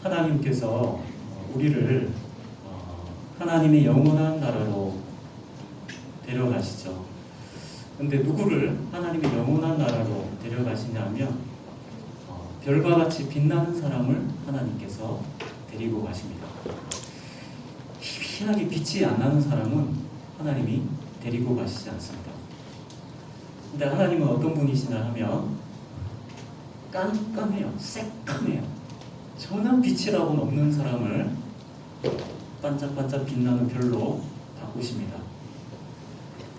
하나님께서 우리를 하나님의 영원한 나라로 데려가시죠. 근데 누구를 하나님의 영원한 나라로 데려가시냐면 별과 같이 빛나는 사람을 하나님께서 데리고 가십니다. 희미하게 빛이 안 나는 사람은 하나님이 데리고 가시지 않습니다. 근데 하나님은 어떤 분이시냐 하면 깜깜해요. 새까매요. 전혀 빛이라고는 없는 사람을 반짝반짝 빛나는 별로 바꾸십니다.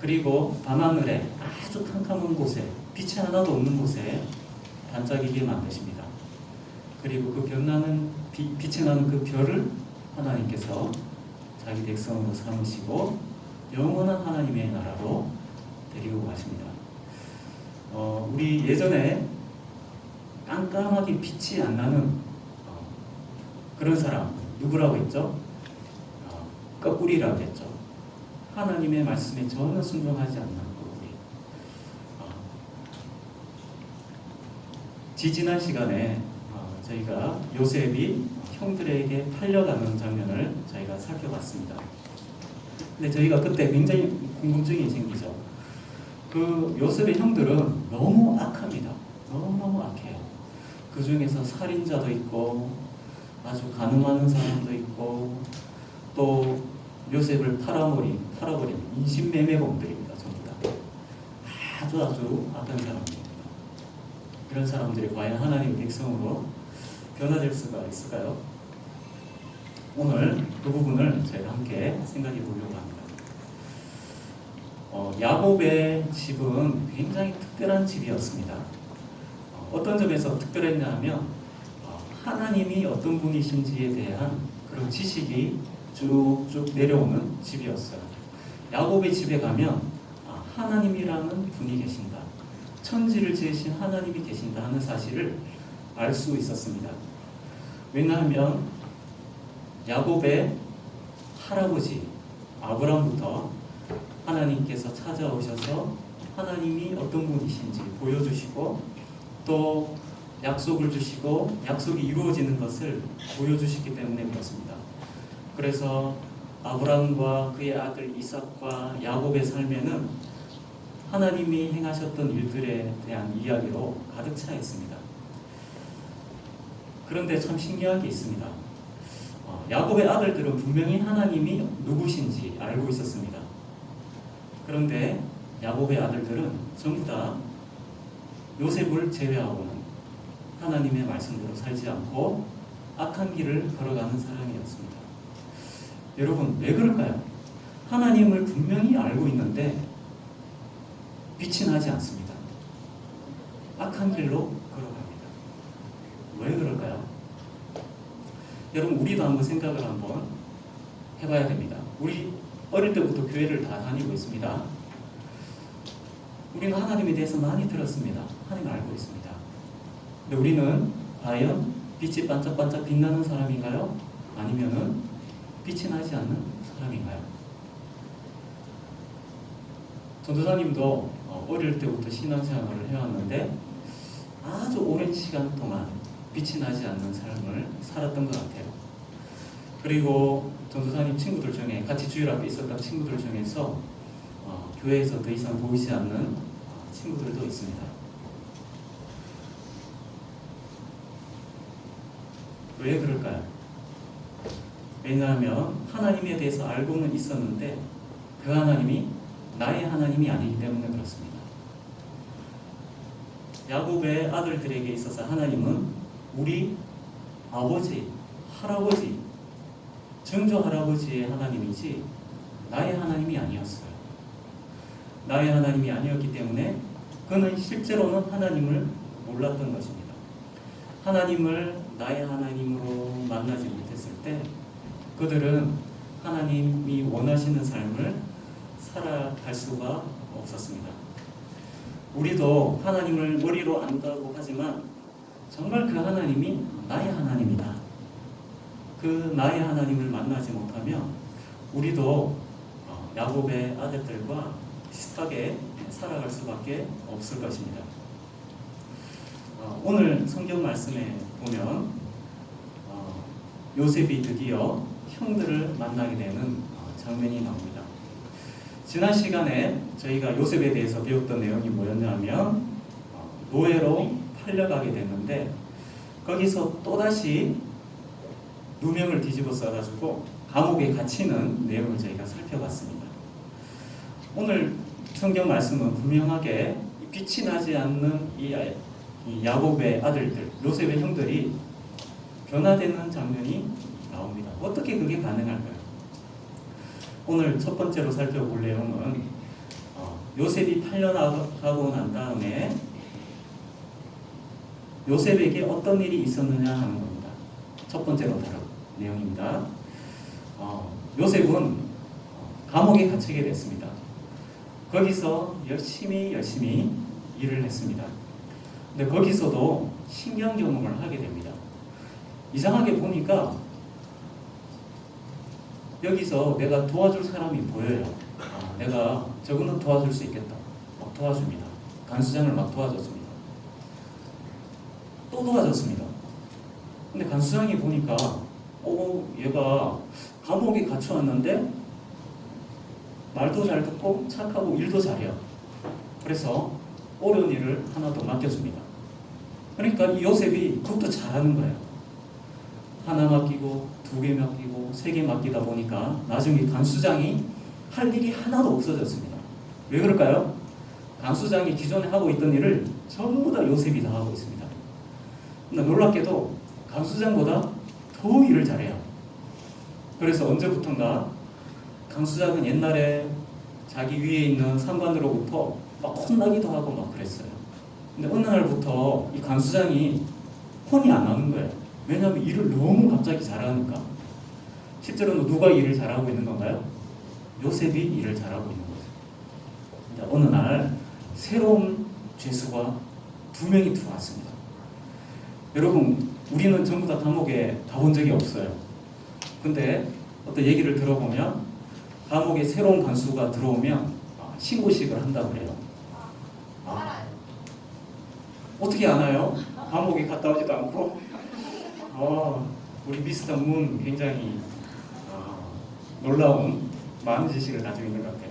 그리고 밤하늘에 아주 캄캄한 곳에 빛이 하나도 없는 곳에 반짝이게 만드십니다. 그리고 그 빛이 나는 그 별을 하나님께서 자기 백성으로 삼으시고 영원한 하나님의 나라로 데리고 가십니다. 우리 예전에 깜깜하게 빛이 안 나는 그런 사람 누구라고 했죠? 거꾸리라고 했죠. 하나님의 말씀에 전혀 순종하지 않는 거꾸리. 지지난 시간에 저희가 요셉이 형들에게 팔려가는 장면을 저희가 살펴봤습니다. 근데 저희가 그때 굉장히 궁금증이 생기죠. 그 요셉의 형들은 너무 악합니다. 너무 악해요. 그 중에서 살인자도 있고 아주 가늠하는 사람도 있고 또 요셉을 팔아버린 인신매매범들입니다. 전부 다 아주 악한 사람들입니다. 이런 사람들이 과연 하나님의 백성으로 변화될 수가 있을까요? 오늘 그 부분을 저희가 함께 생각해 보려고 합니다. 야곱의 집은 굉장히 특별한 집이었습니다. 어떤 점에서 특별했냐 하면 하나님이 어떤 분이신지에 대한 그런 지식이 쭉쭉 내려오는 집이었어요. 야곱의 집에 가면 하나님이라는 분이 계신다. 천지를 지으신 하나님이 계신다 하는 사실을 알 수 있었습니다. 왜냐하면 야곱의 할아버지 아브라함부터 하나님께서 찾아오셔서 하나님이 어떤 분이신지 보여주시고 또 약속을 주시고 약속이 이루어지는 것을 보여주시기 때문에 그렇습니다. 그래서 아브라함과 그의 아들 이삭과 야곱의 삶에는 하나님이 행하셨던 일들에 대한 이야기로 가득 차 있습니다. 그런데 참 신기한 게 있습니다. 야곱의 아들들은 분명히 하나님이 누구신지 알고 있었습니다. 그런데 야곱의 아들들은 전부 다 요셉을 제외하고는 하나님의 말씀대로 살지 않고 악한 길을 걸어가는 사람이었습니다. 여러분, 왜 그럴까요? 하나님을 분명히 알고 있는데 빛이 나지 않습니다. 악한 길로 걸어갑니다. 왜 그럴까요? 여러분, 우리도 한번 생각을 한번 해봐야 됩니다. 우리 어릴 때부터 교회를 다 다니고 있습니다. 우리는 하나님에 대해서 많이 들었습니다. 하나님을 알고 있습니다. 근데 우리는 과연 빛이 반짝반짝 빛나는 사람인가요? 아니면은 빛이 나지 않는 사람인가요? 전도사님도 어릴 때부터 신앙생활을 해왔는데 아주 오랜 시간 동안 빛이 나지 않는 삶을 살았던 것 같아요. 그리고 전도사님 친구들 중에 같이 주일학교에 있었던 친구들 중에서 교회에서 더 이상 보이지 않는 친구들도 있습니다. 왜 그럴까요? 왜냐하면 하나님에 대해서 알고는 있었는데 그 하나님이 나의 하나님이 아니기 때문에 그렇습니다. 야곱의 아들들에게 있어서 하나님은 우리 아버지, 할아버지, 증조 할아버지의 하나님이지 나의 하나님이 아니었어요. 나의 하나님이 아니었기 때문에 그는 실제로는 하나님을 몰랐던 것입니다. 하나님을 나의 하나님으로 만나지 못했을 때 그들은 하나님이 원하시는 삶을 살아갈 수가 없었습니다. 우리도 하나님을 머리로 안다고 하지만 정말 그 하나님이 나의 하나님이다. 그 나의 하나님을 만나지 못하면 우리도 야곱의 아들들과 비슷하게 살아갈 수밖에 없을 것입니다. 오늘 성경 말씀에 보면 요셉이 드디어 형들을 만나게 되는 장면이 나옵니다. 지난 시간에 저희가 요셉에 대해서 배웠던 내용이 뭐였냐면 노예로 팔려가게 됐는데 거기서 또다시 누명을 뒤집어 써가지고 감옥에 갇히는 내용을 저희가 살펴봤습니다. 오늘 성경 말씀은 분명하게 빛이 나지 않는 이 야곱의 아들들, 요셉의 형들이 변화되는 장면이 나옵니다. 어떻게 그게 가능할까요? 오늘 첫 번째로 살펴볼 내용은 요셉이 팔려나가고 난 다음에 요셉에게 어떤 일이 있었느냐 하는 겁니다. 첫 번째로 다룰 내용입니다. 요셉은 감옥에 갇히게 됐습니다. 거기서 열심히 일을 했습니다. 근데 거기서도 신경 경험을 하게 됩니다. 이상하게 보니까 여기서 내가 도와줄 사람이 보여요. 내가 저거는 도와줄 수 있겠다. 막 도와줍니다. 간수장을 막 도와줬습니다. 또 도와줬습니다. 근데 간수장이 보니까 얘가 감옥에 갇혀왔는데 말도 잘 듣고 착하고 일도 잘해요. 그래서 어려운 일을 하나 더 맡겨줍니다. 그러니까 이 요셉이 그것도 잘하는 거예요. 하나 맡기고 2개 맡기고 3개 맡기다 보니까 나중에 간수장이 할 일이 하나도 없어졌습니다. 왜 그럴까요? 간수장이 기존에 하고 있던 일을 전부 다 요셉이 다 하고 있습니다. 근데 놀랍게도 간수장보다 더 일을 잘해요. 그래서 언제부턴가 간수장은 옛날에 자기 위에 있는 상관으로부터 막 혼나기도 하고 막 그랬어요. 근데 어느 날부터 이 간수장이 혼이 안 나는 거예요. 왜냐하면 일을 너무 갑자기 잘하니까. 실제로는 누가 일을 잘하고 있는 건가요? 요셉이 일을 잘하고 있는 거죠. 어느 날 새로운 죄수가 2명이 들어왔습니다. 여러분, 우리는 전부 다 감옥에 가본 적이 없어요. 근데 어떤 얘기를 들어보면 감옥에 새로운 간수가 들어오면 신고식을 한다고 그래요. 어떻게 아나요? 감옥에 갔다 오지도 않고. 우리 미스터 문 굉장히 놀라운 많은 지식을 가지고 있는 것 같아요.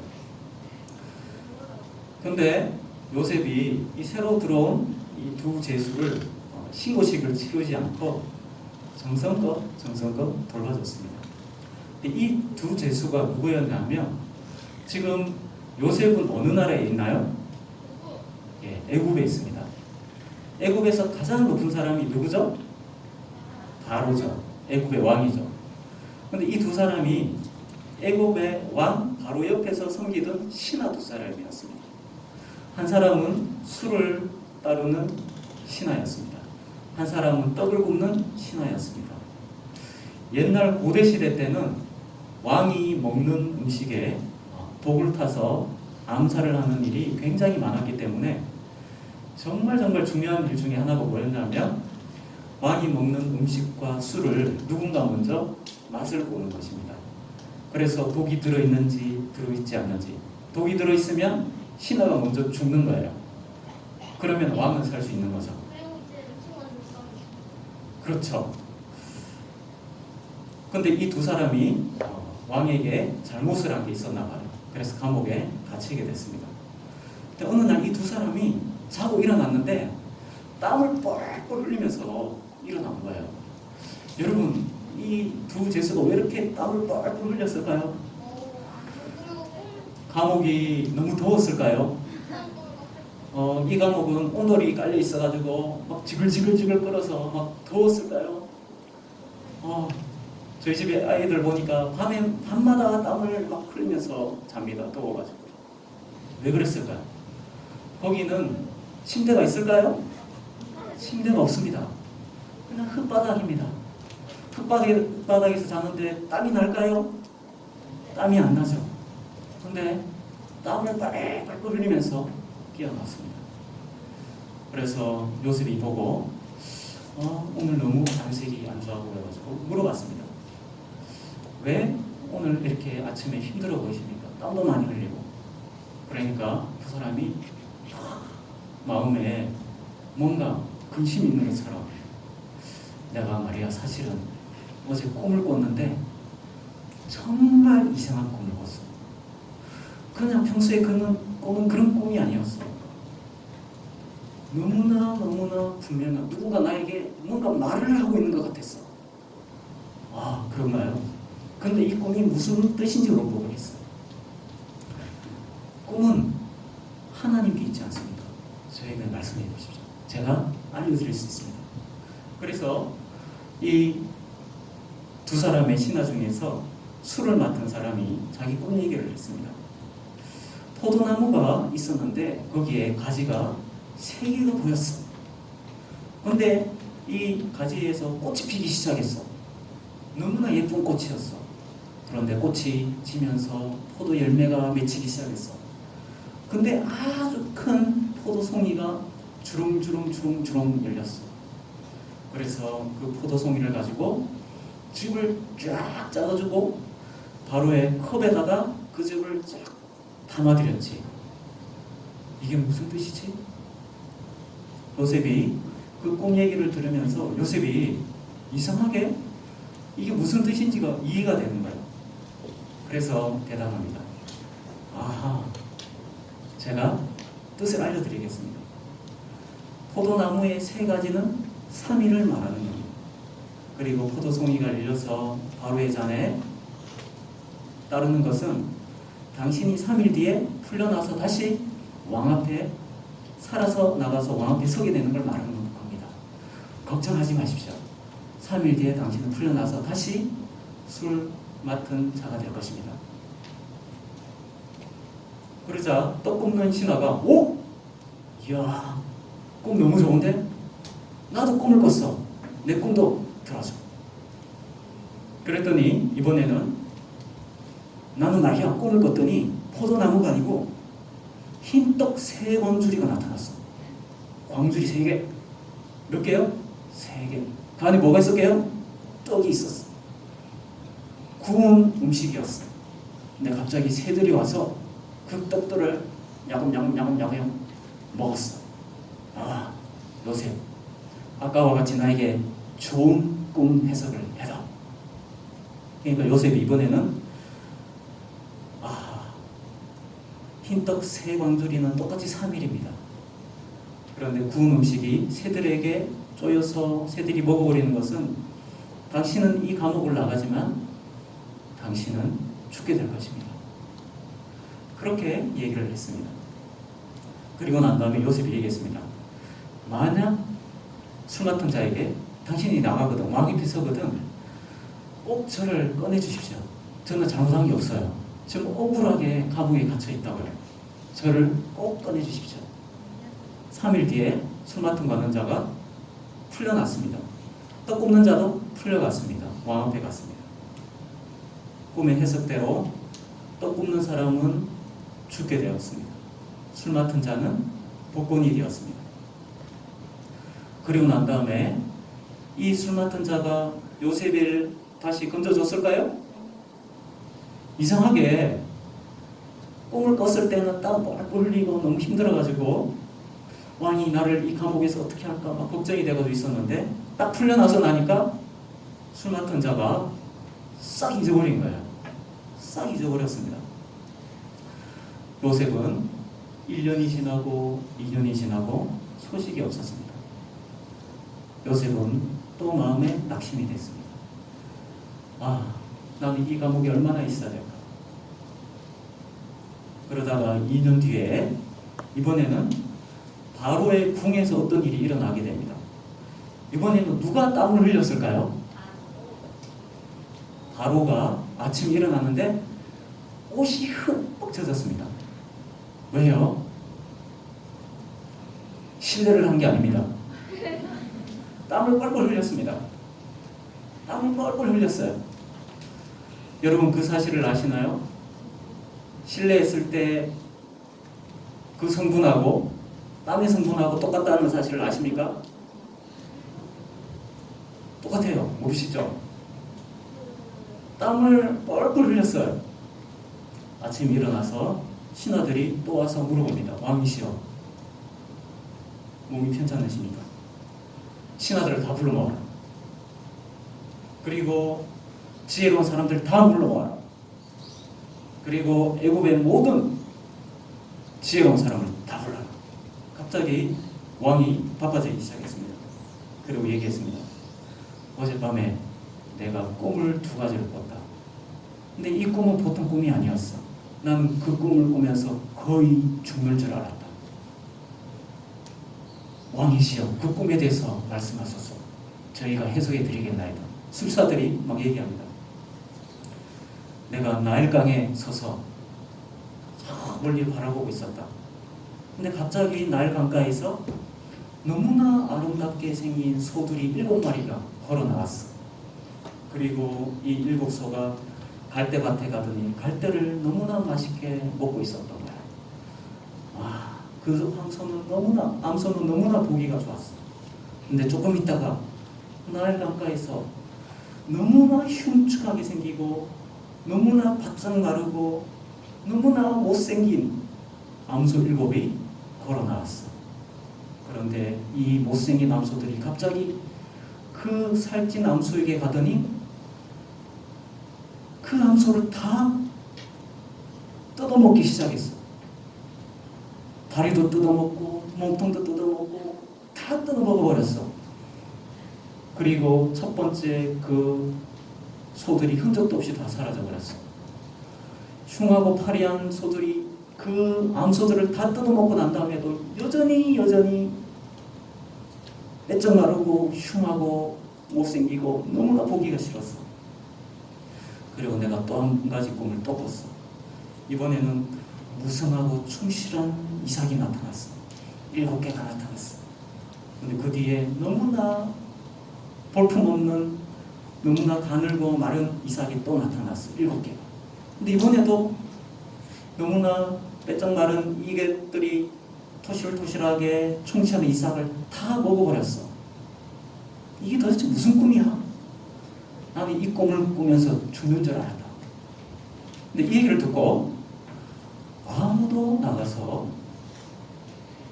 근데 요셉이 이 새로 들어온 이 2 죄수를 신고식을 치르지 않고 정성껏 돌봐줬습니다. 이 2 죄수가 누구였냐면 지금 요셉은 어느 나라에 있나요? 애굽에 있습니다. 애굽에서 가장 높은 사람이 누구죠? 바로죠. 애굽의 왕이죠. 근데 이 2 사람이 애굽의 왕 바로 옆에서 섬기던 신하 2 사람이었습니다. 한 사람은 술을 따르는 신하였습니다. 한 사람은 떡을 굽는 신하였습니다. 옛날 고대 시대 때는 왕이 먹는 음식에 독을 타서 암살을 하는 일이 굉장히 많았기 때문에 정말 중요한 일 중에 하나가 뭐였냐면 왕이 먹는 음식과 술을 누군가 먼저 맛을 보는 것입니다. 그래서 독이 들어있는지 들어있지 않는지, 독이 들어있으면 신하가 먼저 죽는 거예요. 그러면 왕은 살 수 있는 거죠. 그렇죠. 근데 이 2 사람이 왕에게 잘못을 한 게 있었나 봐요. 그래서 감옥에 갇히게 됐습니다. 근데 어느 날 이 2 사람이 자고 일어났는데 땀을 뻘뻘 흘리면서 일어난 거예요. 여러분, 이 2 죄수가 왜 이렇게 땀을 뻘뻘 흘렸을까요? 감옥이 너무 더웠을까요? 이 감옥은 온돌이 깔려 있어가지고 막 지글지글 끓어서 막 더웠을까요? 저희 집에 아이들 보니까 밤마다 땀을 막 흘리면서 잡니다. 더워가지고. 왜 그랬을까요? 거기는 침대가 있을까요? 침대가 없습니다. 그냥 흙바닥입니다. 흙바닥에서 자는데 땀이 날까요? 땀이 안 나죠. 근데 땀을 빨빨 흘리면서 깨어났습니다. 그래서 요셉이 보고 오늘 너무 안색이 안 좋아 보여가지고 물어봤습니다. 왜 오늘 이렇게 아침에 힘들어 보이십니까? 땀도 많이 흘리고. 그러니까 그 사람이 마음에 뭔가 근심이 있는 것처럼 내가 말이야 사실은 어제 꿈을 꿨는데 정말 이상한 꿈을 꿨어. 그냥 평소에 꾸는 그런 꿈이 아니었어. 너무나 분명한, 누군가 나에게 뭔가 말을 하고 있는 것 같았어. 아, 그런가요? 근데 이 꿈이 무슨 뜻인지 못 모르겠어. 꿈은 하나님께 있지 않습니까? 저에게 말씀해 주십시오. 제가 알려드릴 수 있습니다. 그래서 이 두 사람의 신하 중에서 술을 맡은 사람이 자기 꿈 얘기를 했습니다. 포도나무가 있었는데 거기에 가지가 3개가 보였어. 근데 이 가지에서 꽃이 피기 시작했어. 너무나 예쁜 꽃이었어. 그런데 꽃이 지면서 포도 열매가 맺히기 시작했어. 근데 아주 큰 포도송이가 주렁주렁 열렸어. 그래서 그 포도송이를 가지고 즙을 쫙 짜가지고 바로의 컵에다가 그 즙을 쫙 담아들였지. 이게 무슨 뜻이지? 요셉이 그 꿈 얘기를 들으면서 요셉이 이상하게 이게 무슨 뜻인지가 이해가 되는 거예요. 그래서 대답합니다. 아하, 제가 뜻을 알려드리겠습니다. 포도나무의 3가지는 3일을 말하는 겁니다. 그리고 포도송이가 열려서 바로의 잔에 따르는 것은 당신이 3일 뒤에 풀려나서 다시 왕 앞에 살아서 나가서 왕 앞에 서게 되는 걸 말하는 겁니다. 걱정하지 마십시오. 3일 뒤에 당신은 풀려나서 다시 술 맡은 자가 될 것입니다. 그러자 떡 굽는 신하가 오? 이야, 꿈 너무 좋은데? 나도 꿈을 꿨어. 내 꿈도 들어줘. 그랬더니 이번에는 나는 말이야 꿈을 꿨더니 포도나무가 아니고 흰떡 3광주리가 나타났어. 광주리 3개. 몇 개요? 3개. 그 안에 뭐가 있었게요? 떡이 있었어. 구운 음식이었어. 근데 갑자기 새들이 와서 그 떡들을 야금야금 먹었어. 아, 요셉, 아까와 같이 나에게 좋은 꿈 해석을 해라. 그러니까 요셉이 이번에는 흰떡 3광주리는 똑같이 3일입니다. 그런데 구운 음식이 새들에게 쪼여서 새들이 먹어버리는 것은 당신은 이 감옥을 나가지만 당신은 죽게 될 것입니다. 그렇게 얘기를 했습니다. 그리고 난 다음에 요셉이 얘기했습니다. 만약 술 맡은 자에게 당신이 나가거든, 왕 앞에 서거든, 꼭 저를 꺼내주십시오. 저는 잘못한 게 없어요. 지금 억울하게 감옥에 갇혀 있다고요. 저를 꼭 꺼내주십시오. 3일 뒤에 술 맡은 받은 자가 풀려났습니다. 떡 굽는 자도 풀려갔습니다. 왕 앞에 갔습니다. 꿈의 해석대로 떡 굽는 사람은 죽게 되었습니다. 술 맡은 자는 복권이 되었습니다. 그리고 난 다음에 이 술 맡은 자가 요셉을 다시 건져줬을까요? 이상하게 꿈을 꿨을 때는 딱 뻘뻘 흘리고 너무 힘들어가지고 왕이 나를 이 감옥에서 어떻게 할까 막 걱정이 되고 있었는데 딱 풀려나서 나니까 술 맡은 자가 싹 잊어버린 거예요. 싹 잊어버렸습니다. 요셉은 1년이 지나고 2년이 지나고 소식이 없었습니다. 요셉은 또 마음에 낙심이 됐습니다. 나는 이 감옥에 얼마나 있어야 될까? 그러다가 2년 뒤에 이번에는 바로의 궁에서 어떤 일이 일어나게 됩니다. 이번에는 누가 땀을 흘렸을까요? 바로가 아침에 일어났는데 옷이 흠뻑 젖었습니다. 왜요? 실례를 한 게 아닙니다. 땀을 뻘뻘 흘렸습니다. 땀을 뻘뻘 흘렸어요. 여러분 그 사실을 아시나요? 실례했을 때 그 성분하고 땀의 성분하고 똑같다는 사실을 아십니까? 똑같아요. 모르시죠? 땀을 뻘뻘 흘렸어요. 아침에 일어나서 신하들이 또 와서 물어봅니다. 왕이시여, 몸이 괜찮으십니까? 신하들을 다 불러 모아라. 그리고 지혜로운 사람들 다 물러와라. 그리고 애굽의 모든 지혜로운 사람을 다 불러라. 갑자기 왕이 바빠지기 시작했습니다. 그리고 얘기했습니다. 어젯밤에 내가 꿈을 두 가지를 꿨다. 근데 이 꿈은 보통 꿈이 아니었어. 나는 그 꿈을 꾸면서 거의 죽는 줄 알았다. 왕이시여, 그 꿈에 대해서 말씀하소서. 저희가 해석해 드리겠나이다. 술사들이 막 얘기합니다. 내가 나일강에 서서 멀리 바라보고 있었다. 근데 갑자기 나일강가에서 너무나 아름답게 생긴 소들이 7마리가 걸어 나왔어. 그리고 이 7소가 갈대밭에 가더니 갈대를 너무나 맛있게 먹고 있었던 거야. 와, 그 암소는 너무나 보기가 좋았어. 근데 조금 있다가 나일강가에서 너무나 흉측하게 생기고 너무나 바짝 마르고 너무나 못생긴 암소 7이 걸어 나왔어. 그런데 이 못생긴 암소들이 갑자기 그 살찐 암소에게 가더니 그 암소를 다 뜯어먹기 시작했어. 다리도 뜯어먹고 몸통도 뜯어먹고 다 뜯어먹어버렸어. 그리고 첫 번째 그 소들이 흔적도 없이 다 사라져버렸어. 흉하고 파리한 소들이 그 암소들을 다 뜯어먹고 난 다음에도 여전히 빼쩍 마르고 흉하고 못생기고 너무나 보기가 싫었어. 그리고 내가 또 한 가지 꿈을 또 꿨어. 이번에는 무성하고 충실한 이삭이 나타났어. 7개가 나타났어. 근데 그 뒤에 너무나 볼품없는 너무나 가늘고 마른 이삭이 또 나타났어. 7개가. 근데 이번에도 너무나 빼쩍 마른 이게들이 토실토실하게 충실한 이삭을 다 먹어버렸어. 이게 도대체 무슨 꿈이야? 나는 이 꿈을 꾸면서 죽는 줄 알았다. 근데 이 얘기를 듣고 아무도 나가서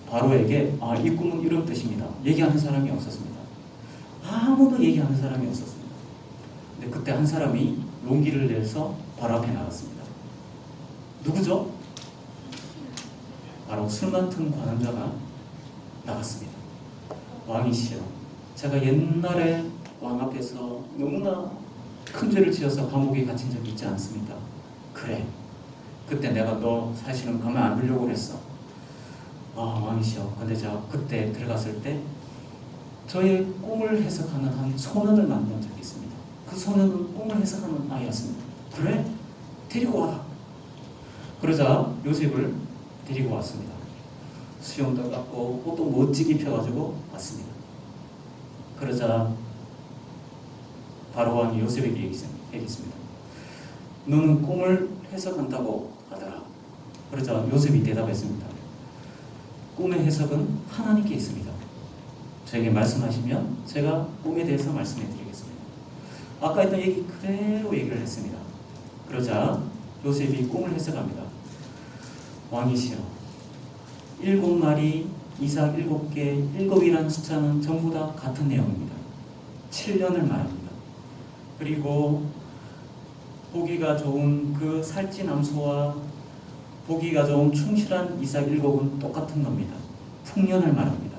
바로에게 이 꿈은 이런 뜻입니다. 얘기하는 사람이 없었습니다. 아무도 얘기하는 사람이 없었습니다. 근데 그때 한 사람이 용기를 내서 바로 앞에 나갔습니다. 누구죠? 바로 술 맡은 관원자가 나갔습니다. 왕이시여, 제가 옛날에 왕 앞에서 너무나 큰 죄를 지어서 감옥에 갇힌 적이 있지 않습니까? 그래, 그때 내가 너 사실은 가만 안 두려고 그랬어. 왕이시여, 근데 제가 그때 들어갔을 때 저의 꿈을 해석하는 한 소년을 만난 적이 있습니다. 그 소년은 꿈을 해석하는 아이였습니다. 그래? 데리고 와라. 그러자 요셉을 데리고 왔습니다. 수염도 깎고 옷도 멋지게 입혀가지고 왔습니다. 그러자 바로 왕이 요셉에게 얘기했습니다. 너는 꿈을 해석한다고 하더라. 그러자 요셉이 대답했습니다. 꿈의 해석은 하나님께 있습니다. 저에게 말씀하시면 제가 꿈에 대해서 말씀해 드리겠습니다. 아까 했던 얘기 그대로 얘기를 했습니다. 그러자 요셉이 꿈을 해석합니다. 왕이시여, 7마리, 이삭 7개, 7이라는 숫자는 전부 다 같은 내용입니다. 7년을 말합니다. 그리고 보기가 좋은 그 살찐 암소와 보기가 좋은 충실한 이삭 7은 똑같은 겁니다. 풍년을 말합니다.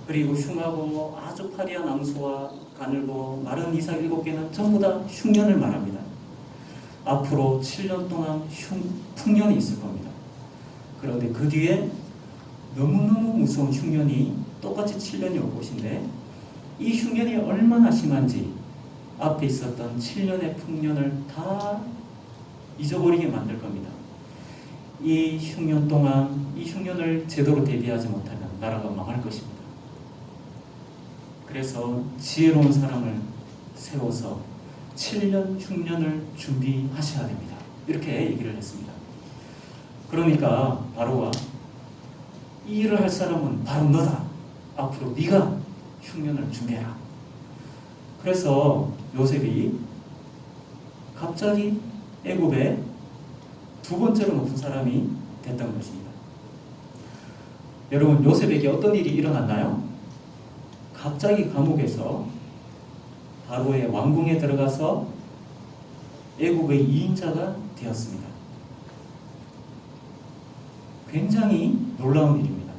그리고 흉하고 아주 파리한 암소와 가늘고 마른 이삭 7개는 전부 다 흉년을 말합니다. 앞으로 7년 동안 풍년이 있을 겁니다. 그런데 그 뒤에 너무너무 무서운 흉년이 똑같이 7년이 올 것인데 이 흉년이 얼마나 심한지 앞에 있었던 7년의 풍년을 다 잊어버리게 만들 겁니다. 이 흉년 동안 이 흉년을 제대로 대비하지 못하면 나라가 망할 것입니다. 그래서 지혜로운 사람을 세워서 7년 흉년을 준비하셔야 됩니다. 이렇게 얘기를 했습니다. 그러니까 바로가 이 일을 할 사람은 바로 너다. 앞으로 네가 흉년을 준비해라. 그래서 요셉이 갑자기 애굽의 두 번째로 높은 사람이 됐던 것입니다. 여러분, 요셉에게 어떤 일이 일어났나요? 갑자기 감옥에서 바로의 왕궁에 들어가서 애국의 2인자가 되었습니다. 굉장히 놀라운 일입니다.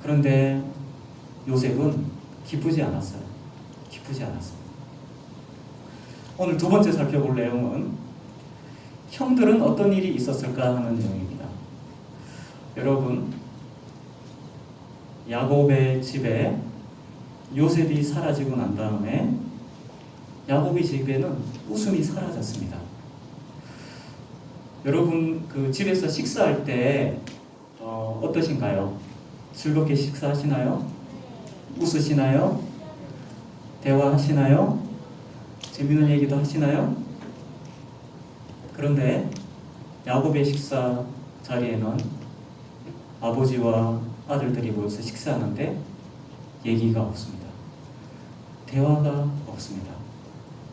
그런데 요셉은 기쁘지 않았어요. 기쁘지 않았습니다. 오늘 두 번째 살펴볼 내용은 형들은 어떤 일이 있었을까 하는 내용입니다. 여러분, 야곱의 집에 요셉이 사라지고 난 다음에 야곱의 집에는 웃음이 사라졌습니다. 여러분, 그 집에서 식사할 때 어떠신가요? 즐겁게 식사하시나요? 웃으시나요? 대화하시나요? 재밌는 얘기도 하시나요? 그런데 야곱의 식사 자리에는 아버지와 아들들이 모여서 식사하는데 얘기가 없습니다. 대화가 없습니다.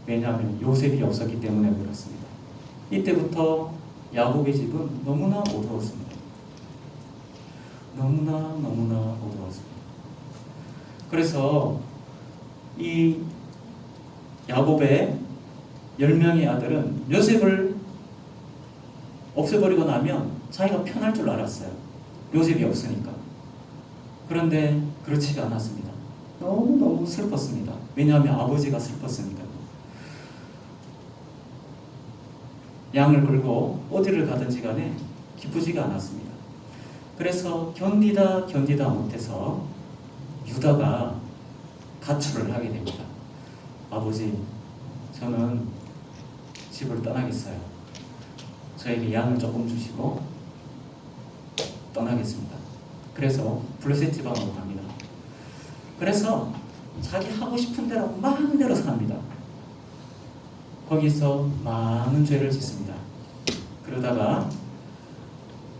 왜냐하면 요셉이 없었기 때문에 그렇습니다. 이때부터 야곱의 집은 너무나 어두웠습니다. 너무나 어두웠습니다. 그래서 이 야곱의 10명의 아들은 요셉을 없애버리고 나면 자기가 편할 줄 알았어요. 요셉이 없으니까. 그런데 그렇지가 않았습니다. 너무 슬펐습니다. 왜냐하면 아버지가 슬펐으니까요. 양을 끌고 어디를 가든지 간에 기쁘지가 않았습니다. 그래서 견디다 못해서 유다가 가출을 하게 됩니다. 아버지, 저는 집을 떠나겠어요. 저에게 양을 조금 주시고 떠나겠습니다. 그래서 블레셋 지방으로 갑니다. 그래서 자기 하고 싶은 대로 마음대로 삽니다. 거기서 많은 죄를 짓습니다. 그러다가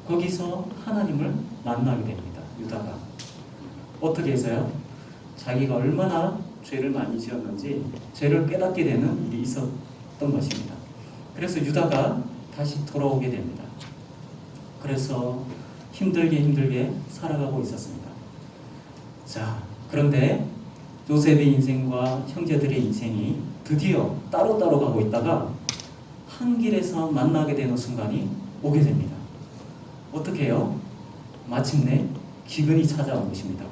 거기서 하나님을 만나게 됩니다. 유다가 어떻게 해서요? 자기가 얼마나 죄를 많이 지었는지 죄를 깨닫게 되는 일이 있었던 것입니다. 그래서 유다가 다시 돌아오게 됩니다. 그래서 힘들게 살아가고 있었습니다. 자, 그런데 요셉의 인생과 형제들의 인생이 드디어 따로따로 가고 있다가 한 길에서 만나게 되는 순간이 오게 됩니다. 어떻게 해요? 마침내 기근이 찾아온 것입니다.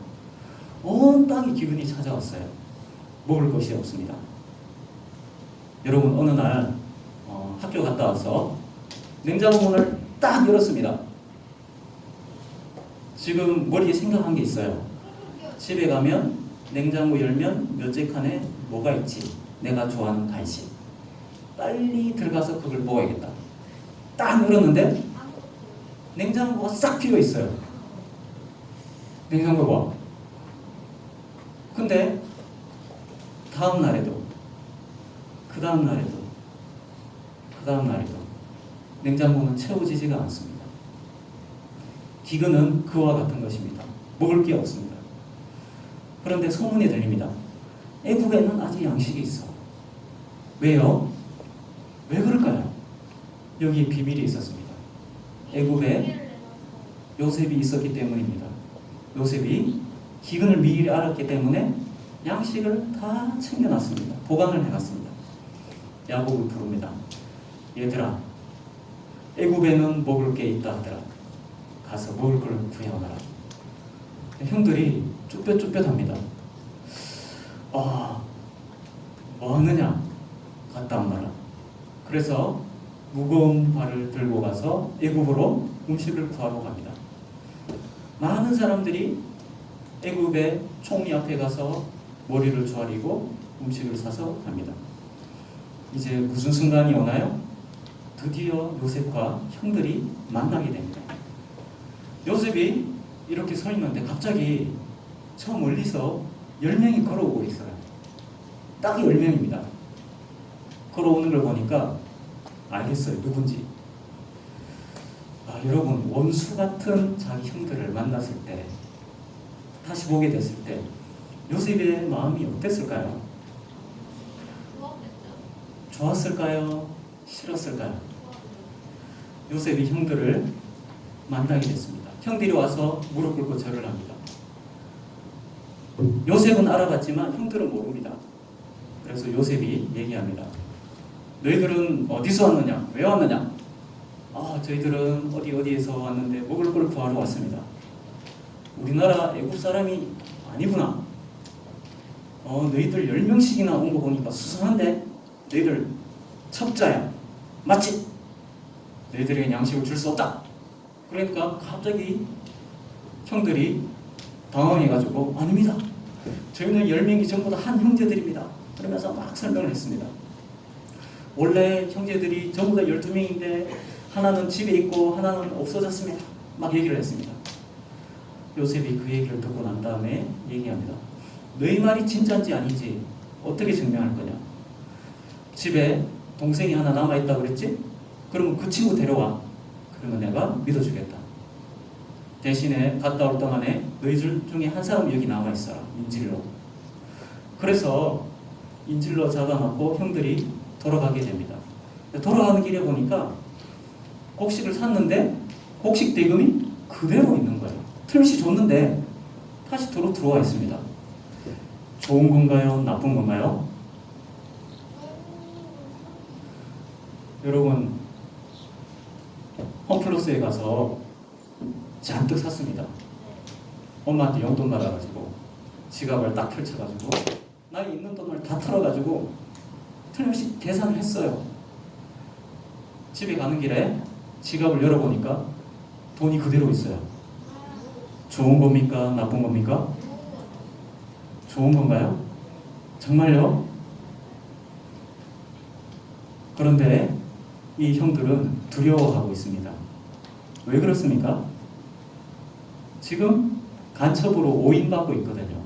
온 땅이 기근이 찾아왔어요. 먹을 것이 없습니다. 여러분, 어느 날 학교 갔다 와서 냉장고 문을 딱 열었습니다. 지금 머리에 생각한 게 있어요. 집에 가면 냉장고 열면 몇째 칸에 뭐가 있지? 내가 좋아하는 간식. 빨리 들어가서 그걸 먹어야겠다. 딱 열었는데 냉장고가 싹 비어 있어요. 냉장고가. 근데 다음 날에도 그 다음 날에도 냉장고는 채워지지가 않습니다. 기근은 그와 같은 것입니다. 먹을 게 없습니다. 그런데 소문이 들립니다. 애국에는 아직 양식이 있어. 왜요? 왜 그럴까요? 여기에 비밀이 있었습니다. 애국에 요셉이 있었기 때문입니다. 요셉이 기근을 미리 알았기 때문에 양식을 다 챙겨놨습니다. 보관을 해놨습니다. 야곱을 부릅니다. 얘들아, 애굽에는 먹을 게 있다 하더라. 가서 먹을 걸 구해오너라. 형들이 쭈뼛쭈뼛합니다. 뭐 하느냐? 갔다 오너라. 그래서 무거운 발을 들고 가서 애굽으로 음식을 구하러 갑니다. 많은 사람들이 애굽의 총리 앞에 가서 머리를 조아리고 음식을 사서 갑니다. 이제 무슨 순간이 오나요? 드디어 요셉과 형들이 만나게 됩니다. 요셉이 이렇게 서 있는데 갑자기 저 멀리서 10명이 걸어오고 있어요. 딱 10명입니다. 걸어오는 걸 보니까 알겠어요. 누군지. 여러분, 원수 같은 자기 형들을 만났을 때, 다시 보게 됐을 때 요셉의 마음이 어땠을까요? 좋았을까요? 싫었을까요? 요셉이 형들을 만나게 됐습니다. 형들이 와서 무릎 꿇고 절을 합니다. 요셉은 알아봤지만 형들은 모릅니다. 그래서 요셉이 얘기합니다. 너희들은 어디서 왔느냐? 왜 왔느냐? 저희들은 어디에서 왔는데 먹을 걸 구하러 왔습니다. 우리나라 애국 사람이 아니구나. 너희들 10명씩이나 온 거 보니까 수상한데? 너희들 첩자야. 맞지? 너희들에게 양식을 줄 수 없다. 그러니까 갑자기 형들이 당황해가지고 아닙니다. 저희는 10명이 전부 다 한 형제들입니다. 그러면서 막 설명을 했습니다. 원래 형제들이 전부 다 12명인데 하나는 집에 있고 하나는 없어졌습니다. 막 얘기를 했습니다. 요셉이 그 얘기를 듣고 난 다음에 얘기합니다. 너희 말이 진짜인지 아닌지 어떻게 증명할 거냐? 집에 동생이 하나 남아있다고 그랬지? 그러면 그 친구 데려와. 그러면 내가 믿어주겠다. 대신에 갔다 올 동안에 너희들 중에 한 사람 여기 남아있어라. 인질로. 그래서 인질로 잡아놓고 형들이 돌아가게 됩니다. 돌아가는 길에 보니까 곡식을 샀는데 곡식 대금이 그대로 있는 거예요. 틀림없이 줬는데 다시 들어와 있습니다. 좋은 건가요? 나쁜 건가요? 여러분, 홈플러스에 가서 잔뜩 샀습니다. 엄마한테 용돈 받아가지고 지갑을 딱 펼쳐가지고 나에 있는 돈을 다 털어가지고 틀림없이 계산을 했어요. 집에 가는 길에 지갑을 열어보니까 돈이 그대로 있어요. 좋은 겁니까? 나쁜 겁니까? 좋은 건가요? 정말요? 그런데 이 형들은 두려워하고 있습니다. 왜 그렇습니까? 지금 간첩으로 오인받고 있거든요.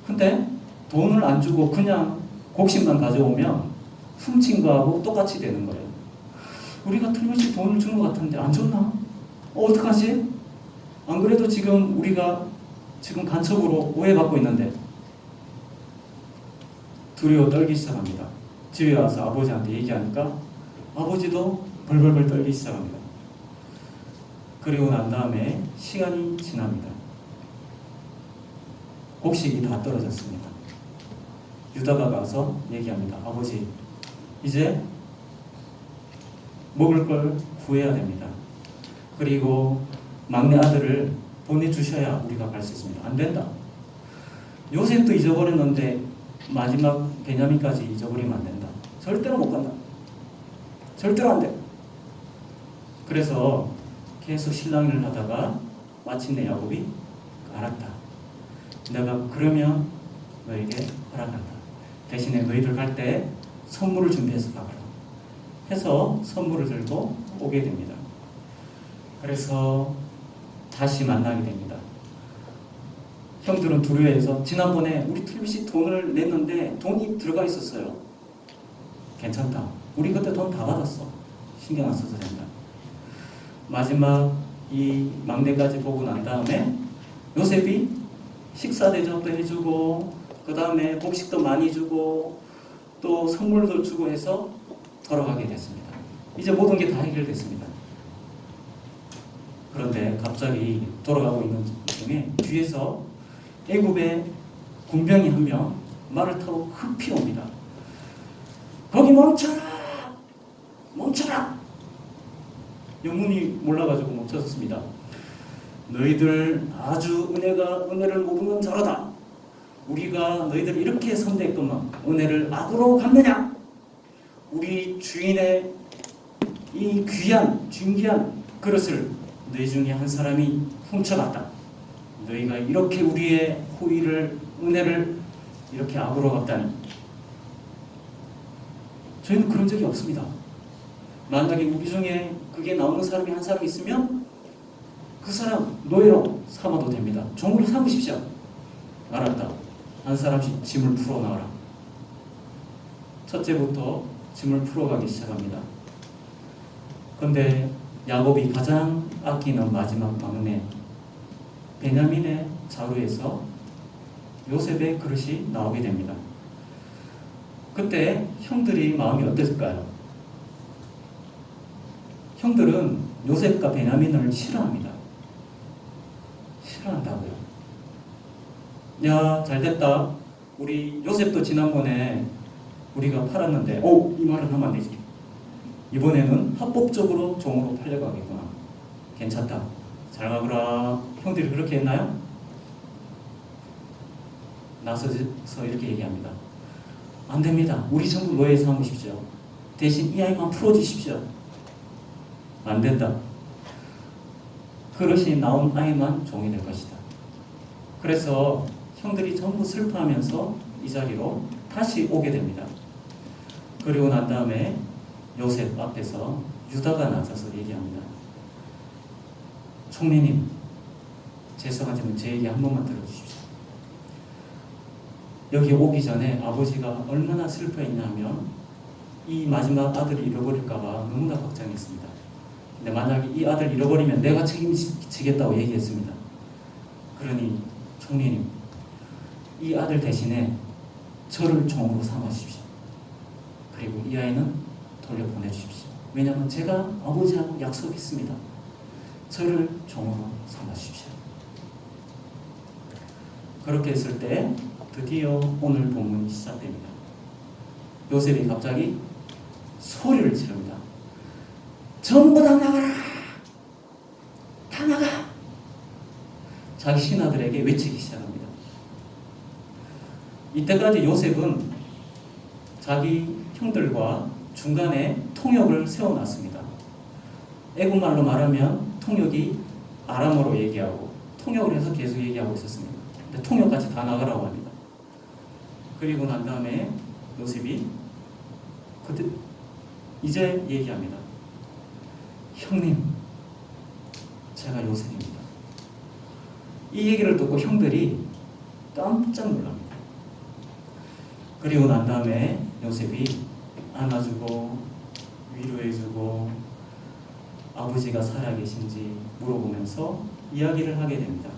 근데 돈을 안 주고 그냥 곡식만 가져오면 훔친 거하고 똑같이 되는 거예요. 우리가 틀림없이 돈을 준 것 같은데 안 줬나? 어떡하지? 안 그래도 지금 우리가 지금 간첩으로 오해받고 있는데 두려워 떨기 시작합니다. 집에 와서 아버지한테 얘기하니까 아버지도 벌벌벌 떨기 시작합니다. 그리고 난 다음에 시간이 지납니다. 곡식이 다 떨어졌습니다. 유다가 가서 얘기합니다. 아버지, 이제 먹을 걸 구해야 됩니다. 그리고 막내 아들을 보내주셔야 우리가 갈 수 있습니다. 안 된다. 요셉도 잊어버렸는데 마지막 베냐민까지 잊어버리면 안 된다. 절대로 못 간다. 절대로 안 돼. 그래서 계속 실랑이를 하다가 마침내 야곱이 알았다. 내가 그러면 너에게 허락한다. 대신에 너희들 갈 때 선물을 준비해서 가거라. 해서 선물을 들고 오게 됩니다. 그래서 다시 만나게 됩니다. 형들은 두려워해서 지난번에 우리 틀림없이 돈을 냈는데 돈이 들어가 있었어요. 괜찮다. 우리 그때 돈 다 받았어. 신경 안 써도 된다. 마지막 이 막내까지 보고 난 다음에 요셉이 식사 대접도 해주고 그 다음에 곡식도 많이 주고 또 선물도 주고 해서 돌아가게 됐습니다. 이제 모든 게 다 해결됐습니다. 그런데 갑자기 돌아가고 있는 중에 뒤에서 애굽의 군병이 한 명 말을 타고 흡히 옵니다. 거기 멈춰라! 멈춰라! 영문이 몰라가지고 멈춰섰습니다. 너희들 아주 은혜를 모르는 자로다. 우리가 너희들 이렇게 선대했건만 은혜를 악으로 갚느냐? 우리 주인의 이 귀한 존귀한 그릇을 너희 중에 한 사람이 훔쳐갔다. 너희가 이렇게 우리의 호의를 은혜를 이렇게 악으로 갚다니. 저희는 그런 적이 없습니다. 만약에 우리 중에 그게 나오는 사람이 한 사람 있으면 그 사람 노예로 삼아도 됩니다. 종으로 삼으십시오. 알았다. 한 사람씩 짐을 풀어나와라. 첫째부터 짐을 풀어가기 시작합니다. 그런데 야곱이 가장 아끼는 마지막 막내 베냐민의 자루에서 요셉의 그릇이 나오게 됩니다. 그때 형들이 마음이 어땠을까요? 형들은 요셉과 베냐민을 싫어합니다. 싫어한다고요. 야, 잘됐다. 우리 요셉도 지난번에 우리가 팔았는데 이 말은 하면 안 되지. 이번에는 합법적으로 종으로 팔려가겠구나. 괜찮다. 잘 가거라. 형들이 그렇게 했나요? 나서서 이렇게 얘기합니다. 안 됩니다. 우리 전부 노예에 삼으십시오. 대신 이 아이만 풀어주십시오. 안 된다. 그릇이 나온 아이만 종이 될 것이다. 그래서 형들이 전부 슬퍼하면서 이 자리로 다시 오게 됩니다. 그리고 난 다음에 요셉 앞에서 유다가 나서서 얘기합니다. 총리님, 죄송하지만 제 얘기 한 번만 들어주십시오. 여기 오기 전에 아버지가 얼마나 슬퍼했냐면 이 마지막 아들을 잃어버릴까봐 너무나 걱정했습니다. 근데 만약에 이 아들 잃어버리면 내가 책임지겠다고 얘기했습니다. 그러니 총리님, 이 아들 대신에 저를 종으로 삼아주십시오. 그리고 이 아이는 돌려보내주십시오. 왜냐하면 제가 아버지하고 약속했습니다. 저를 종으로 삼아주십시오. 그렇게 했을 때 드디어 오늘 본문이 시작됩니다. 요셉이 갑자기 소리를 지릅니다. 전부 다 나가라! 다 나가! 자기 신하들에게 외치기 시작합니다. 이때까지 요셉은 자기 형들과 중간에 통역을 세워놨습니다. 애국말로 말하면 통역이 아람어로 얘기하고 통역을 해서 계속 얘기하고 있었습니다. 근데 통역까지 다 나가라고 합니다. 그리고 난 다음에 요셉이 그때 이제 얘기합니다. 형님, 제가 요셉입니다. 이 얘기를 듣고 형들이 깜짝 놀랍니다. 그리고 난 다음에 요셉이 안아주고 위로해주고 아버지가 살아계신지 물어보면서 이야기를 하게 됩니다.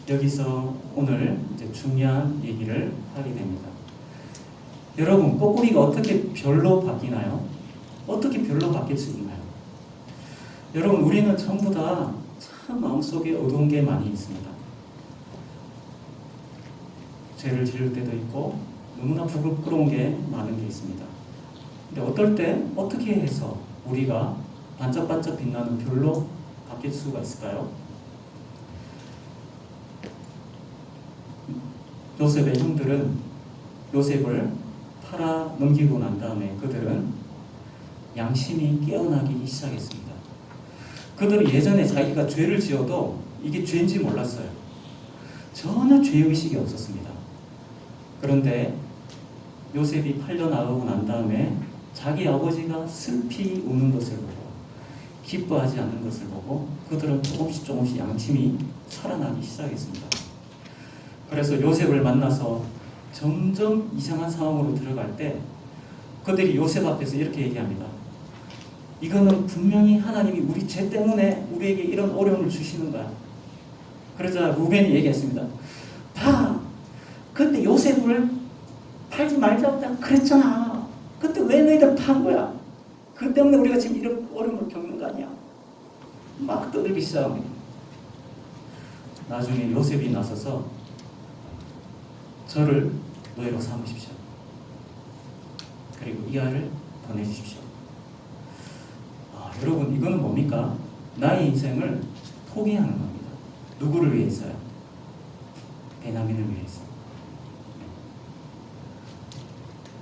여기서 오늘 이제 중요한 얘기를 하게 됩니다. 여러분, 꼬꾸리가 어떻게 별로 바뀌나요? 어떻게 별로 바뀔 수 있나요? 여러분, 우리는 전부 다 참 마음속에 어두운 게 많이 있습니다. 죄를 지을 때도 있고 너무나 부끄러운 게 많은 게 있습니다. 근데 어떨 때 어떻게 해서 우리가 반짝반짝 빛나는 별로 바뀔 수가 있을까요? 요셉의 형들은 요셉을 팔아 넘기고 난 다음에 그들은 양심이 깨어나기 시작했습니다. 그들은 예전에 자기가 죄를 지어도 이게 죄인지 몰랐어요. 전혀 죄의식이 없었습니다. 그런데 요셉이 팔려 나가고 난 다음에 자기 아버지가 슬피 우는 것을 보고 기뻐하지 않는 것을 보고 그들은 조금씩 양심이 살아나기 시작했습니다. 그래서 요셉을 만나서 점점 이상한 상황으로 들어갈 때 그들이 요셉 앞에서 이렇게 얘기합니다. 이거는 분명히 하나님이 우리 죄 때문에 우리에게 이런 어려움을 주시는 거야. 그러자 루벤이 얘기했습니다. 봐, 그때 요셉을 팔지 말자고 그랬잖아. 그때 왜 너희들 판 거야? 그 때문에 우리가 지금 이런 어려움을 겪는 거 아니야? 막 떠들기 시작합니다. 나중에 요셉이 나서서 저를 노예로 삼으십시오. 그리고 이 아이를 보내주십시오. 여러분, 이거는 뭡니까? 나의 인생을 포기하는 겁니다. 누구를 위해서요? 베냐민을 위해서.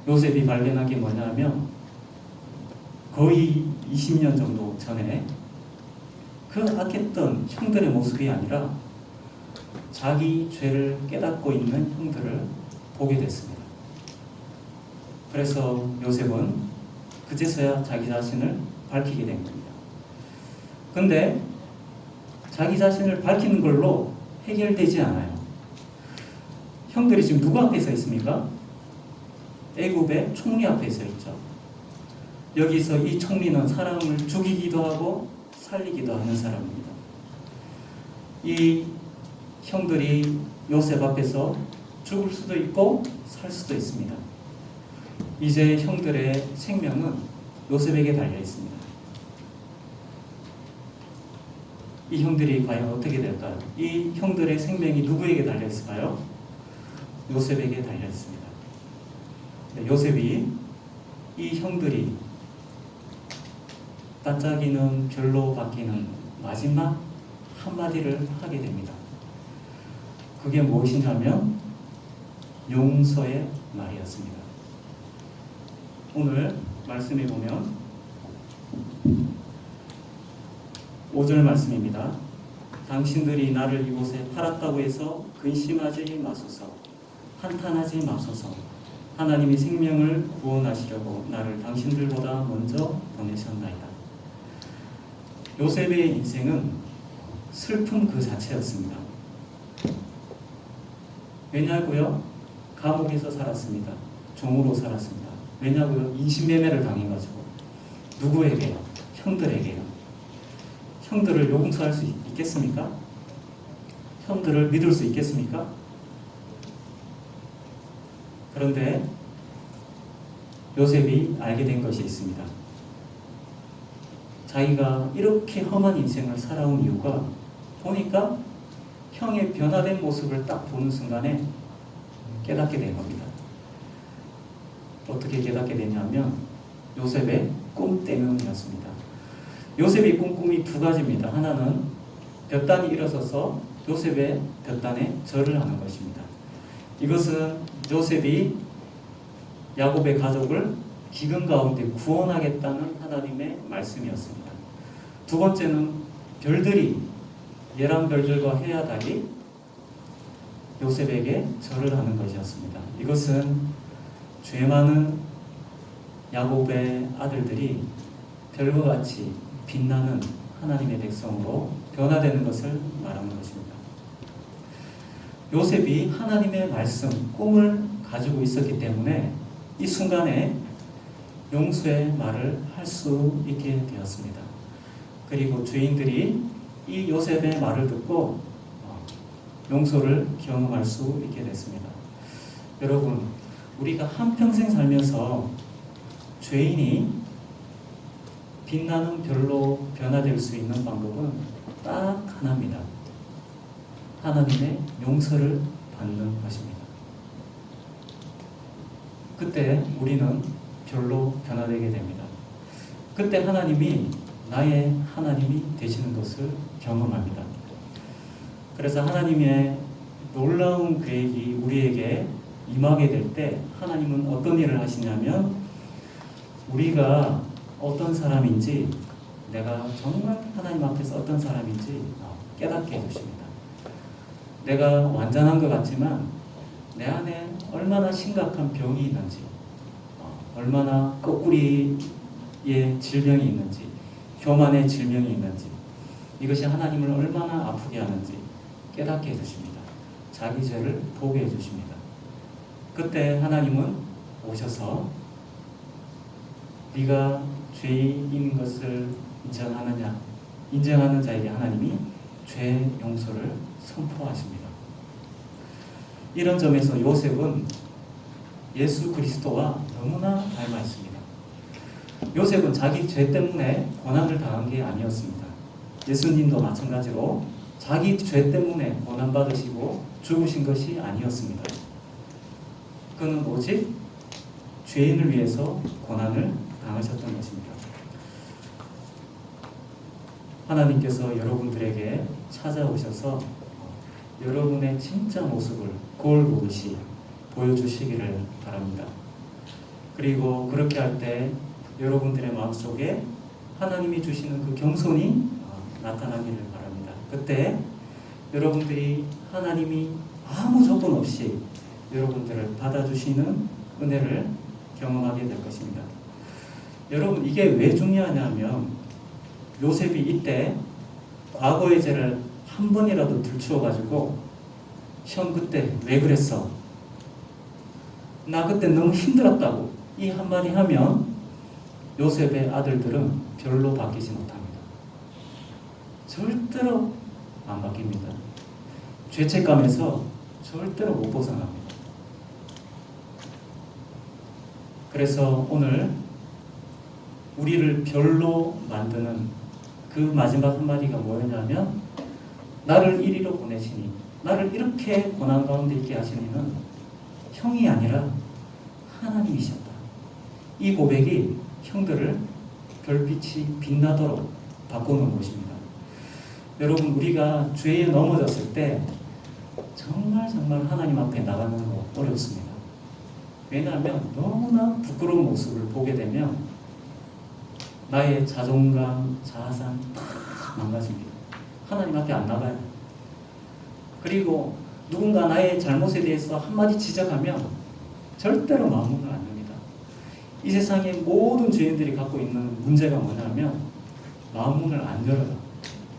요셉이 발견한 게 뭐냐면 거의 20년 정도 전에 그 악했던 형들의 모습이 아니라 자기 죄를 깨닫고 있는 형들을 보게 됐습니다. 그래서 요셉은 그제서야 자기 자신을 밝히게 된 겁니다. 근데 자기 자신을 밝히는 걸로 해결되지 않아요. 형들이 지금 누구 앞에 서 있습니까? 애굽의 총리 앞에 서 있죠. 여기서 이 총리는 사람을 죽이기도 하고 살리기도 하는 사람입니다. 이 형들이 요셉 앞에서 죽을 수도 있고 살 수도 있습니다. 이제 형들의 생명은 요셉에게 달려 있습니다. 이 형들이 과연 어떻게 될까요? 이 형들의 생명이 누구에게 달려 있을까요? 요셉에게 달려 있습니다. 요셉이 이 형들이 반짝이는 별로 바뀌는 마지막 한마디를 하게 됩니다. 그게 무엇이냐면 용서의 말이었습니다. 오늘 말씀에 보면 5절 말씀입니다. 당신들이 나를 이곳에 팔았다고 해서 근심하지 마소서, 한탄하지 마소서. 하나님이 생명을 구원하시려고 나를 당신들보다 먼저 보내셨나이다. 요셉의 인생은 슬픔 그 자체였습니다. 왜냐고요? 감옥에서 살았습니다. 종으로 살았습니다. 왜냐고요? 인신매매를 당해가지고. 누구에게요? 형들에게요. 형들을 용서할 수 있겠습니까? 형들을 믿을 수 있겠습니까? 그런데 요셉이 알게 된 것이 있습니다. 자기가 이렇게 험한 인생을 살아온 이유가 보니까 형의 변화된 모습을 딱 보는 순간에 깨닫게 된 겁니다. 어떻게 깨닫게 되냐면 요셉의 꿈 때문이었습니다. 요셉의 꿈이 두 가지입니다. 하나는 볕단이 일어서서 요셉의 볕단에 절을 하는 것입니다. 이것은 요셉이 야곱의 가족을 기근 가운데 구원하겠다는 하나님의 말씀이었습니다. 두 번째는 별들이 11별들과 해야 달이 요셉에게 절을 하는 것이었습니다. 이것은 죄 많은 야곱의 아들들이 별과 같이 빛나는 하나님의 백성으로 변화되는 것을 말하는 것입니다. 요셉이 하나님의 말씀, 꿈을 가지고 있었기 때문에 이 순간에 용서의 말을 할 수 있게 되었습니다. 그리고 죄인들이 이 요셉의 말을 듣고 용서를 경험할 수 있게 됐습니다. 여러분, 우리가 한평생 살면서 죄인이 빛나는 별로 변화될 수 있는 방법은 딱 하나입니다. 하나님의 용서를 받는 것입니다. 그때 우리는 별로 변화되게 됩니다. 그때 하나님이 나의 하나님이 되시는 것을 경험합니다. 그래서 하나님의 놀라운 계획이 우리에게 임하게 될 때 하나님은 어떤 일을 하시냐면 우리가 어떤 사람인지, 내가 정말 하나님 앞에서 어떤 사람인지 깨닫게 해주십니다. 내가 완전한 것 같지만 내 안에 얼마나 심각한 병이 있는지, 얼마나 거꾸리의 질병이 있는지, 교만의 질병이 있는지, 이것이 하나님을 얼마나 아프게 하는지 깨닫게 해주십니다. 자기 죄를 보게 해주십니다. 그때 하나님은 오셔서 네가 죄인인 것을 인정하는 자에게 하나님이 죄 용서를 선포하십니다. 이런 점에서 요셉은 예수 그리스도와 너무나 닮아 있습니다. 요셉은 자기 죄 때문에 고난을 당한 게 아니었습니다. 예수님도 마찬가지로 자기 죄 때문에 고난받으시고 죽으신 것이 아니었습니다. 그는 오직 죄인을 위해서 고난을 당하셨던 것입니다. 하나님께서 여러분들에게 찾아오셔서 여러분의 진짜 모습을 거울 보듯이 보여주시기를 바랍니다. 그리고 그렇게 할 때 여러분들의 마음속에 하나님이 주시는 그 겸손이 나타나기를 바랍니다. 그때 여러분들이 하나님이 아무 조건 없이 여러분들을 받아주시는 은혜를 경험하게 될 것입니다. 여러분, 이게 왜 중요하냐면 요셉이 이때 과거의 죄를 한 번이라도 들추어가지고 형 그때 왜 그랬어? 나 그때 너무 힘들었다고 이 한마디 하면 요셉의 아들들은 별로 바뀌지 못합니다. 절대로 안 바뀝니다. 죄책감에서 절대로 못 벗어납니다. 그래서 오늘 우리를 별로 만드는 그 마지막 한마디가 뭐였냐면 나를 이리로 보내시니, 나를 이렇게 고난 가운데 있게 하시니는 형이 아니라 하나님이셨다. 이 고백이 형들을 별빛이 빛나도록 바꾸는 것입니다. 여러분, 우리가 죄에 넘어졌을 때 정말 하나님 앞에 나가는 거 어렵습니다. 왜냐하면 너무나 부끄러운 모습을 보게 되면 나의 자존감, 자아상 다 망가집니다. 하나님 앞에 안 나가요. 그리고 누군가 나의 잘못에 대해서 한마디 지적하면 절대로 마음문을 안 엽니다. 이 세상의 모든 죄인들이 갖고 있는 문제가 뭐냐면 마음문을 안 열어요.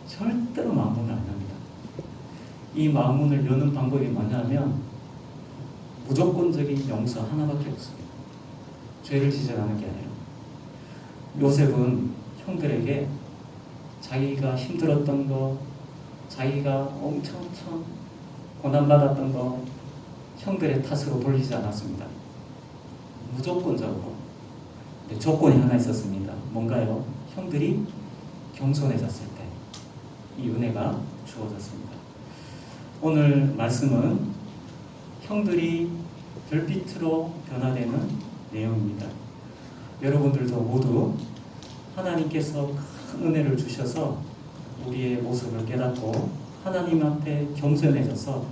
절대로 마음문을 안 엽니다. 이 마음문을 여는 방법이 뭐냐면 무조건적인 용서 하나밖에 없습니다. 죄를 지적하는 게 아니라. 요셉은 형들에게 자기가 힘들었던 거, 자기가 엄청 고난받았던 거 형들의 탓으로 돌리지 않았습니다. 무조건적으로. 근데 조건이 하나 있었습니다. 뭔가요? 형들이 겸손해졌을 때 이 은혜가 주어졌습니다. 오늘 말씀은 형들이 별빛으로 변화되는 내용입니다. 여러분들도 모두 하나님께서 큰 은혜를 주셔서 우리의 모습을 깨닫고 하나님 앞에 겸손해져서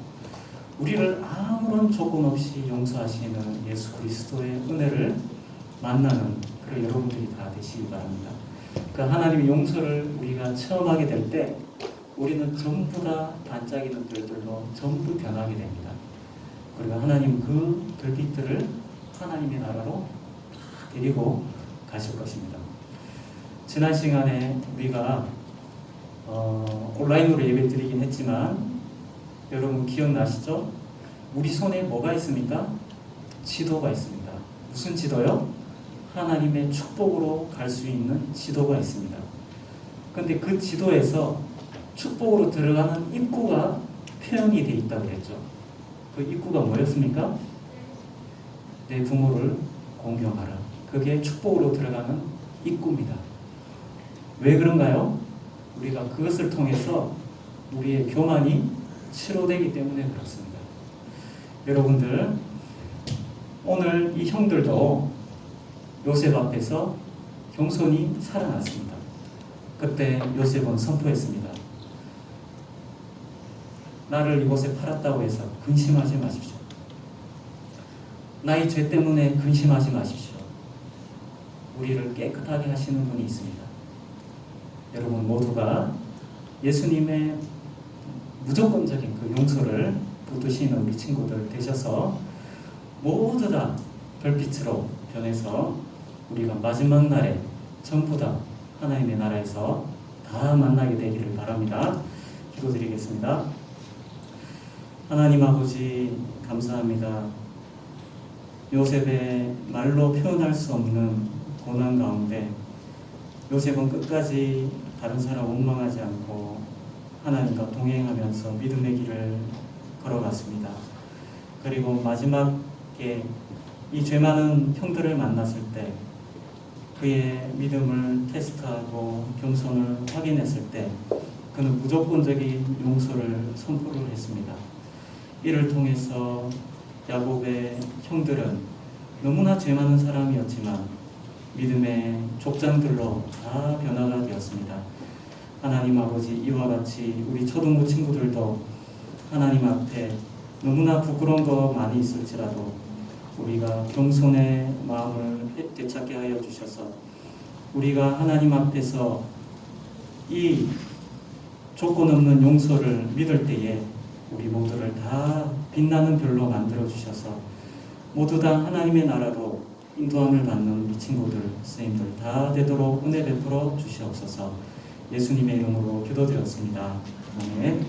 우리를 아무런 조건 없이 용서하시는 예수 그리스도의 은혜를 만나는 그런 여러분들이 다 되시기 바랍니다. 그 하나님의 용서를 우리가 체험하게 될 때 우리는 전부 다 반짝이는 별들로 전부 변하게 됩니다. 그리고 하나님 그 별빛들을 하나님의 나라로 데리고 가실 것입니다. 지난 시간에 우리가 온라인으로 예배 드리긴 했지만 여러분 기억나시죠? 우리 손에 뭐가 있습니까? 지도가 있습니다. 무슨 지도요? 하나님의 축복으로 갈 수 있는 지도가 있습니다. 그런데 그 지도에서 축복으로 들어가는 입구가 표현이 되어 있다고 했죠. 그 입구가 뭐였습니까? 내 부모를 공경하라. 그게 축복으로 들어가는 입구입니다. 왜 그런가요? 우리가 그것을 통해서 우리의 교만이 치료되기 때문에 그렇습니다. 여러분들, 오늘 이 형들도 요셉 앞에서 겸손히 살아났습니다. 그때 요셉은 선포했습니다. 나를 이곳에 팔았다고 해서 근심하지 마십시오. 나의 죄 때문에 근심하지 마십시오. 우리를 깨끗하게 하시는 분이 있습니다. 여러분 모두가 예수님의 무조건적인 그 용서를 붙드시는 우리 친구들 되셔서 모두 다 별빛으로 변해서 우리가 마지막 날에 전부 다 하나님의 나라에서 다 만나게 되기를 바랍니다. 기도드리겠습니다. 하나님 아버지 감사합니다. 요셉의 말로 표현할 수 없는 고난 가운데 요셉은 끝까지 다른 사람 원망하지 않고 하나님과 동행하면서 믿음의 길을 걸어갔습니다. 그리고 마지막에 이 죄 많은 형들을 만났을 때 그의 믿음을 테스트하고 겸손을 확인했을 때 그는 무조건적인 용서를 선포를 했습니다. 이를 통해서 야곱의 형들은 너무나 죄 많은 사람이었지만 믿음의 족장들로 다 변화가 되었습니다. 하나님 아버지, 이와 같이 우리 초등부 친구들도 하나님 앞에 너무나 부끄러운 거 많이 있을지라도 우리가 겸손의 마음을 되찾게 하여 주셔서 우리가 하나님 앞에서 이 조건 없는 용서를 믿을 때에 우리 모두를 다 빛나는 별로 만들어 주셔서 모두 다 하나님의 나라로 인도함을 받는 우리 친구들, 선생님들 다 되도록 은혜 베풀어 주시옵소서. 예수님의 이름으로 기도드렸습니다. 아멘.